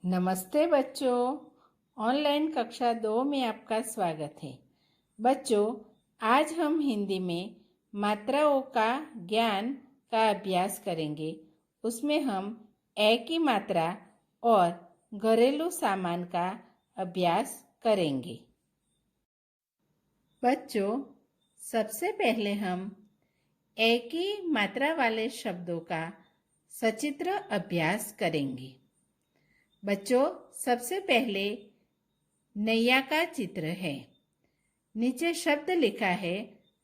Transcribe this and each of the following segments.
नमस्ते बच्चों, ऑनलाइन कक्षा 2 में आपका स्वागत है। बच्चों, आज हम हिंदी में मात्राओं का ज्ञान का अभ्यास करेंगे। उसमें हम ए की मात्रा और घरेलू सामान का अभ्यास करेंगे। बच्चों, सबसे पहले हम ए की मात्रा वाले शब्दों का सचित्र अभ्यास करेंगे। बच्चों, सबसे पहले नैया का चित्र है। नीचे शब्द लिखा है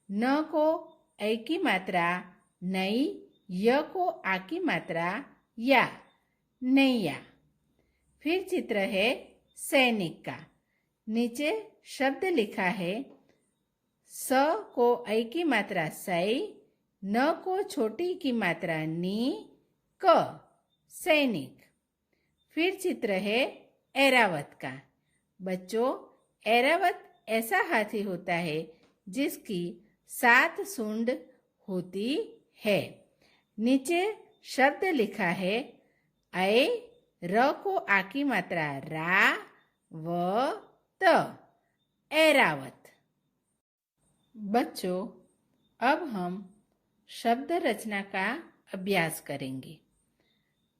न को ऐ की मात्रा नई, य को आ की मात्रा या, नैया। फिर चित्र है सैनिक का। नीचे शब्द लिखा है स को ऐ की मात्रा सै, न को छोटी की मात्रा नी, क, सैनिक। फिर चित्र है ऐरावत का। बच्चों, ऐरावत ऐसा हाथी होता है जिसकी 7 सूंड होती है। नीचे शब्द लिखा है ऐ, र को आ की मात्रा रा, व, त, ऐरावत। बच्चों, अब हम शब्द रचना का अभ्यास करेंगे।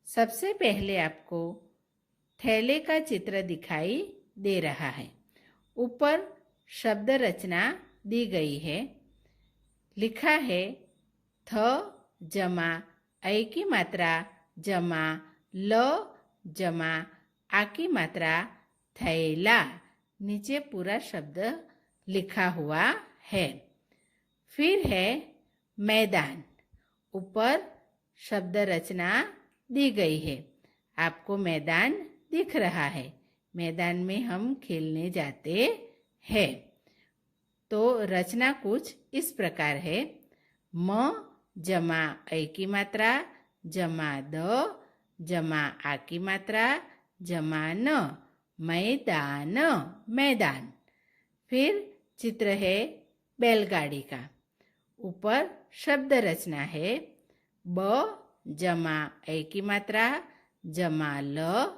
सबसे पहले आपको थैले का चित्र दिखाई दे रहा है। ऊपर शब्द रचना दी गई है। लिखा है थ जमा ऐ की मात्रा जमा ल जमा आ की मात्रा थैला। नीचे पूरा शब्द लिखा हुआ है। फिर है मैदान। ऊपर शब्द रचना दी गई है। आपको मैदान दिख रहा है। मैदान में हम खेलने जाते हैं। तो रचना कुछ इस प्रकार है। म जमा ऐ की मात्रा जमा द जमा आ की मात्रा जमा न, मैदान, मैदान। फिर चित्र है बैलगाड़ी का। ऊपर शब्द रचना है ब जमा ऐ की मात्रा जमा ल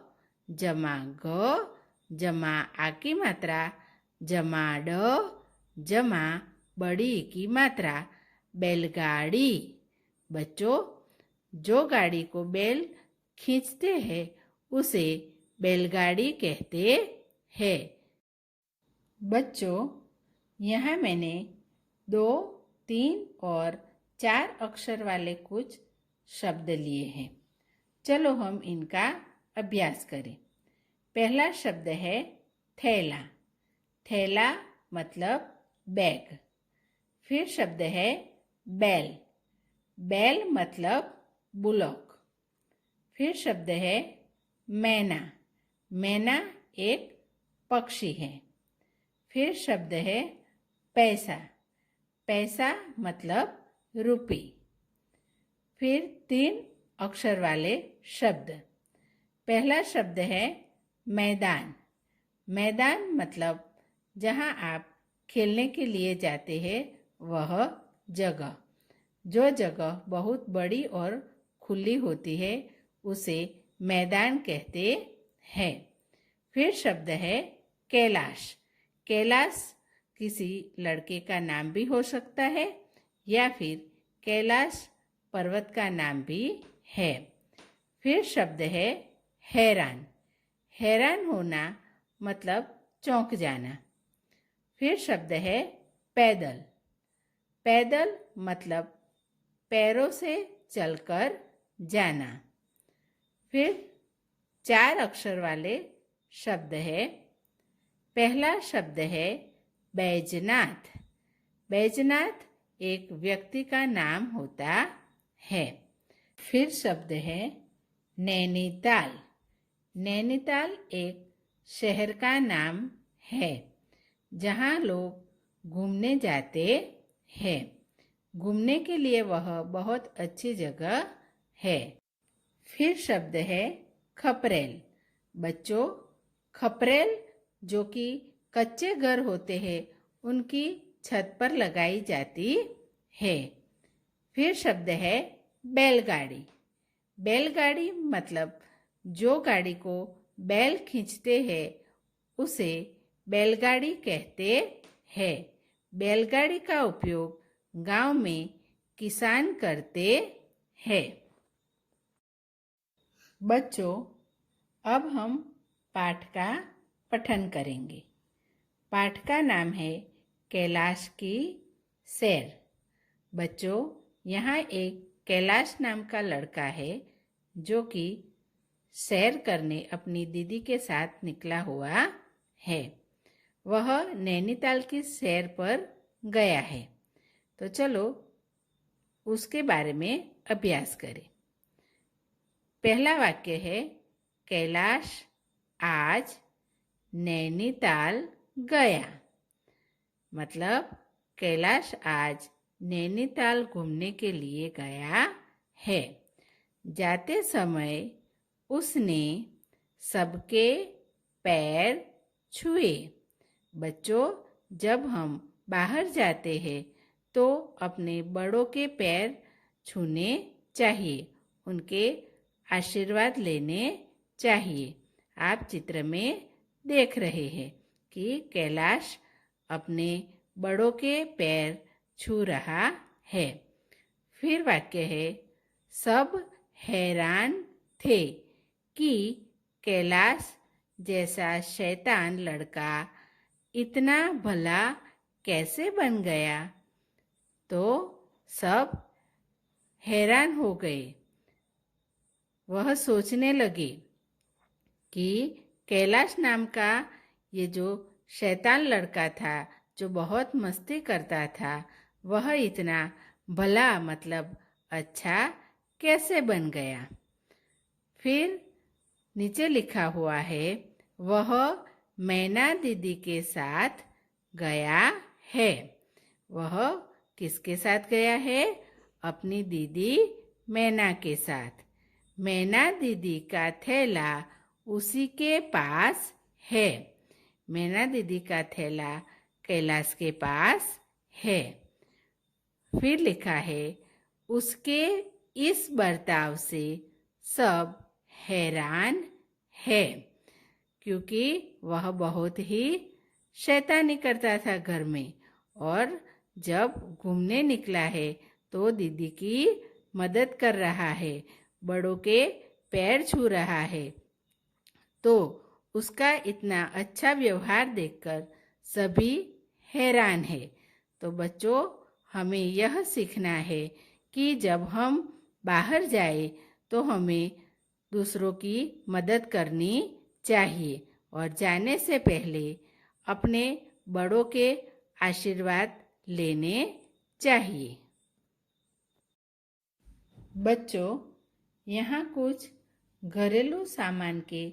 जमा ग जमा आ की मात्रा जमा ड जमा बड़ी की मात्रा बैलगाड़ी। बच्चों, जो गाड़ी को बैल खींचते हैं उसे बैलगाड़ी कहते हैं। बच्चों, यहाँ मैंने 2, 3 और 4 अक्षर वाले कुछ शब्द लिए हैं। चलो हम इनका अभ्यास करें। पहला शब्द है थैला। थैला मतलब बैग। फिर शब्द है बैल। बैल मतलब बुलॉक। फिर शब्द है मैना। मैना एक पक्षी है। फिर शब्द है पैसा। पैसा मतलब रुपये। फिर 3 अक्षर वाले शब्द। पहला शब्द है मैदान। मैदान मतलब जहाँ आप खेलने के लिए जाते हैं वह जगह। जो जगह बहुत बड़ी और खुली होती है उसे मैदान कहते हैं। फिर शब्द है कैलाश। कैलाश किसी लड़के का नाम भी हो सकता है या फिर कैलाश पर्वत का नाम भी है। फिर शब्द है हैरान। हैरान होना मतलब चौंक जाना। फिर शब्द है पैदल। पैदल मतलब पैरों से चलकर जाना। फिर 4 अक्षर वाले शब्द है। पहला शब्द है बैजनाथ। बैजनाथ एक व्यक्ति का नाम होता है। फिर शब्द है नैनीताल। नैनीताल एक शहर का नाम है जहाँ लोग घूमने जाते हैं। घूमने के लिए वह बहुत अच्छी जगह है। फिर शब्द है खपरेल। बच्चों, खपरेल जो कि कच्चे घर होते हैं उनकी छत पर लगाई जाती है। फिर शब्द है बैलगाड़ी। बैलगाड़ी मतलब जो गाड़ी को बैल खींचते हैं उसे बैलगाड़ी कहते हैं। बैलगाड़ी का उपयोग गांव में किसान करते हैं। बच्चों, अब हम पाठ का पठन करेंगे। पाठ का नाम है कैलाश की सैर। बच्चों, यहाँ एक कैलाश नाम का लड़का है जो कि सैर करने अपनी दीदी के साथ निकला हुआ है। वह नैनीताल की सैर पर गया है। तो चलो उसके बारे में अभ्यास करें। पहला वाक्य है, कैलाश आज नैनीताल गया। मतलब कैलाश आज नैनीताल घूमने के लिए गया है। जाते समय उसने सबके पैर छुए। बच्चों, जब हम बाहर जाते हैं तो अपने बड़ों के पैर छूने चाहिए, उनके आशीर्वाद लेने चाहिए। आप चित्र में देख रहे हैं कि कैलाश अपने बड़ों के पैर छू रहा है। फिर वाक्य है, सब हैरान थे कि कैलाश जैसा शैतान लड़का इतना भला कैसे बन गया। तो सब हैरान हो गए। वह सोचने लगे कि कैलाश नाम का ये जो शैतान लड़का था, जो बहुत मस्ती करता था, वह इतना भला मतलब अच्छा कैसे बन गया। फिर नीचे लिखा हुआ है, वह मैना दीदी के साथ गया है। वह किसके साथ गया है? अपनी दीदी मैना के साथ। मैना दीदी का थैला उसी के पास है। मैना दीदी का थैला कैलाश के पास है। फिर लिखा है, उसके इस बर्ताव से सब हैरान है, क्योंकि वह बहुत ही शैतानी करता था घर में, और जब घूमने निकला है तो दीदी की मदद कर रहा है, बड़ों के पैर छू रहा है। तो उसका इतना अच्छा व्यवहार देखकर सभी हैरान है। तो बच्चों, हमें यह सीखना है कि जब हम बाहर जाए तो हमें दूसरों की मदद करनी चाहिए, और जाने से पहले अपने बड़ों के आशीर्वाद लेने चाहिए। बच्चों, यहाँ कुछ घरेलू सामान के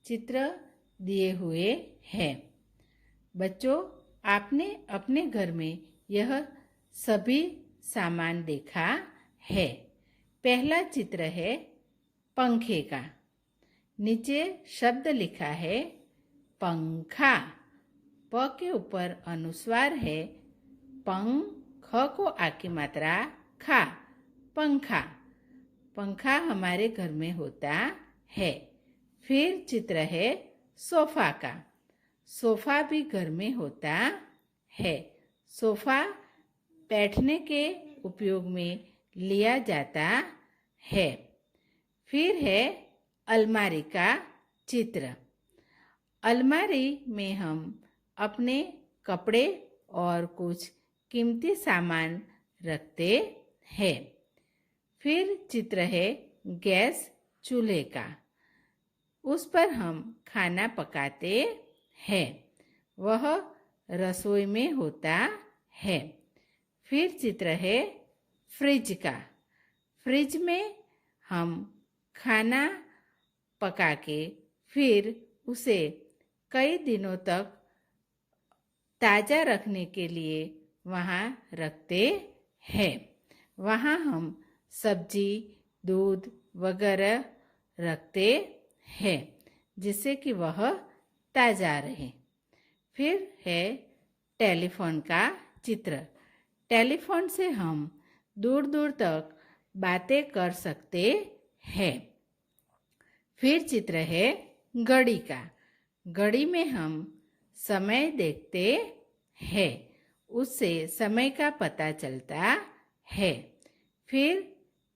चित्र दिए हुए हैं। बच्चों, आपने अपने घर में यह सभी सामान देखा है। पहला चित्र है पंखे का। नीचे शब्द लिखा है पंखा। प के ऊपर अनुस्वार है। पंख को आ की मात्रा खा, पंखा। पंखा हमारे घर में होता है। फिर चित्र है सोफा का। सोफा भी घर में होता है। सोफा बैठने के उपयोग में लिया जाता है। फिर है अलमारी का चित्र। अलमारी में हम अपने कपड़े और कुछ कीमती सामान रखते हैं। फिर चित्र है गैस चूल्हे का। उस पर हम खाना पकाते हैं। वह रसोई में होता है। फिर चित्र है फ्रिज का। फ्रिज में हम खाना पका के फिर उसे कई दिनों तक ताज़ा रखने के लिए वहाँ रखते हैं। वहाँ हम सब्जी, दूध वगैरह रखते हैं, जिससे कि वह ताज़ा रहे। फिर है टेलीफोन का चित्र। टेलीफोन से हम दूर दूर तक बातें कर सकते हैं। फिर चित्र है घड़ी का। घड़ी में हम समय देखते हैं, उससे समय का पता चलता है। फिर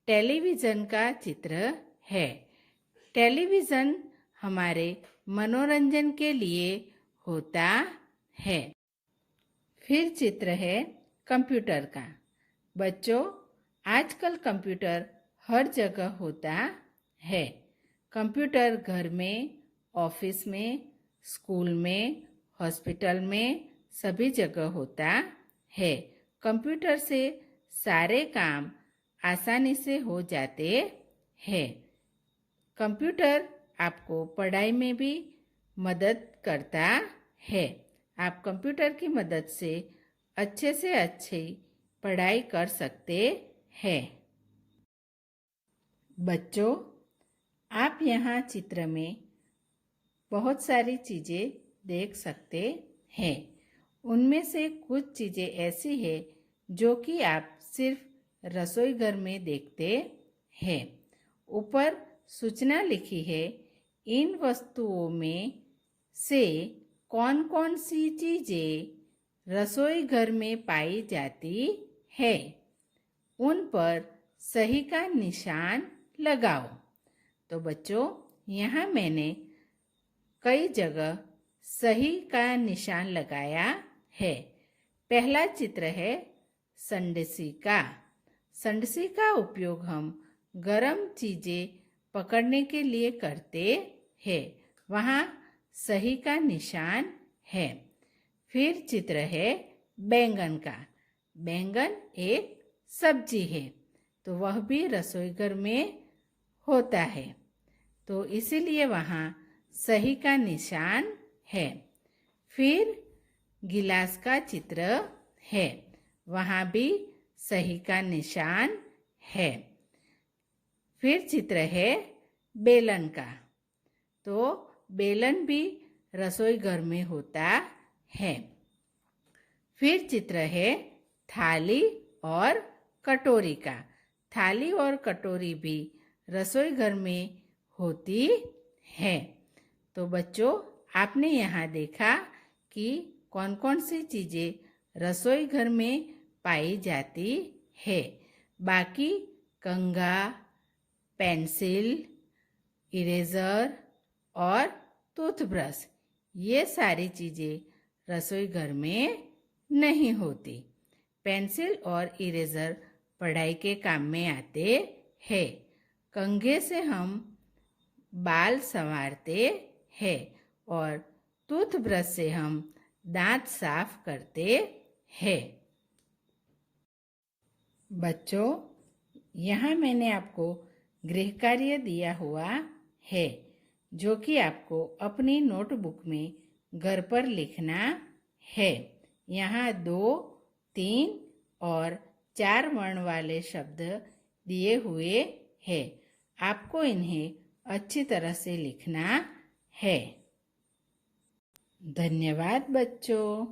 टेलीविज़न का चित्र है। टेलीविज़न हमारे मनोरंजन के लिए होता है। फिर चित्र है कंप्यूटर का। बच्चों, आजकल कंप्यूटर हर जगह होता है। कंप्यूटर घर में, ऑफिस में, स्कूल में, हॉस्पिटल में, सभी जगह होता है। कंप्यूटर से सारे काम आसानी से हो जाते हैं। कंप्यूटर आपको पढ़ाई में भी मदद करता है। आप कंप्यूटर की मदद से अच्छी पढ़ाई कर सकते हैं। बच्चों, आप यहाँ चित्र में बहुत सारी चीज़ें देख सकते हैं। उनमें से कुछ चीज़ें ऐसी हैं जो कि आप सिर्फ रसोई घर में देखते हैं। ऊपर सूचना लिखी है, इन वस्तुओं में से कौन कौन सी चीज़ें रसोई घर में पाई जाती है, उन पर सही का निशान लगाओ। तो बच्चों, यहाँ मैंने कई जगह सही का निशान लगाया है। पहला चित्र है संडसी का। संडसी का उपयोग हम गरम चीज़ें पकड़ने के लिए करते हैं। वहाँ सही का निशान है। फिर चित्र है बैंगन का। बैंगन एक सब्जी है, तो वह भी रसोई घर में होता है, तो इसीलिए वहाँ सही का निशान है। फिर गिलास का चित्र है, वहाँ भी सही का निशान है। फिर चित्र है बेलन का, तो बेलन भी रसोई घर में होता है। फिर चित्र है थाली और कटोरी का। थाली और कटोरी भी रसोई घर में होती है। तो बच्चों, आपने यहाँ देखा कि कौन कौन सी चीज़ें रसोई घर में पाई जाती है। बाकी कंघा, पेंसिल, इरेज़र और टूथब्रश, ये सारी चीज़ें रसोई घर में नहीं होती। पेंसिल और इरेज़र पढ़ाई के काम में आते हैं। कंघे से हम बाल संवारते हैं और टूथब्रश से हम दांत साफ करते हैं। बच्चों, यहाँ मैंने आपको गृह कार्य दिया हुआ है, जो कि आपको अपनी नोटबुक में घर पर लिखना है। यहाँ 2, 3 और 4 वर्ण वाले शब्द दिए हुए हैं। आपको इन्हें अच्छी तरह से लिखना है। धन्यवाद बच्चों।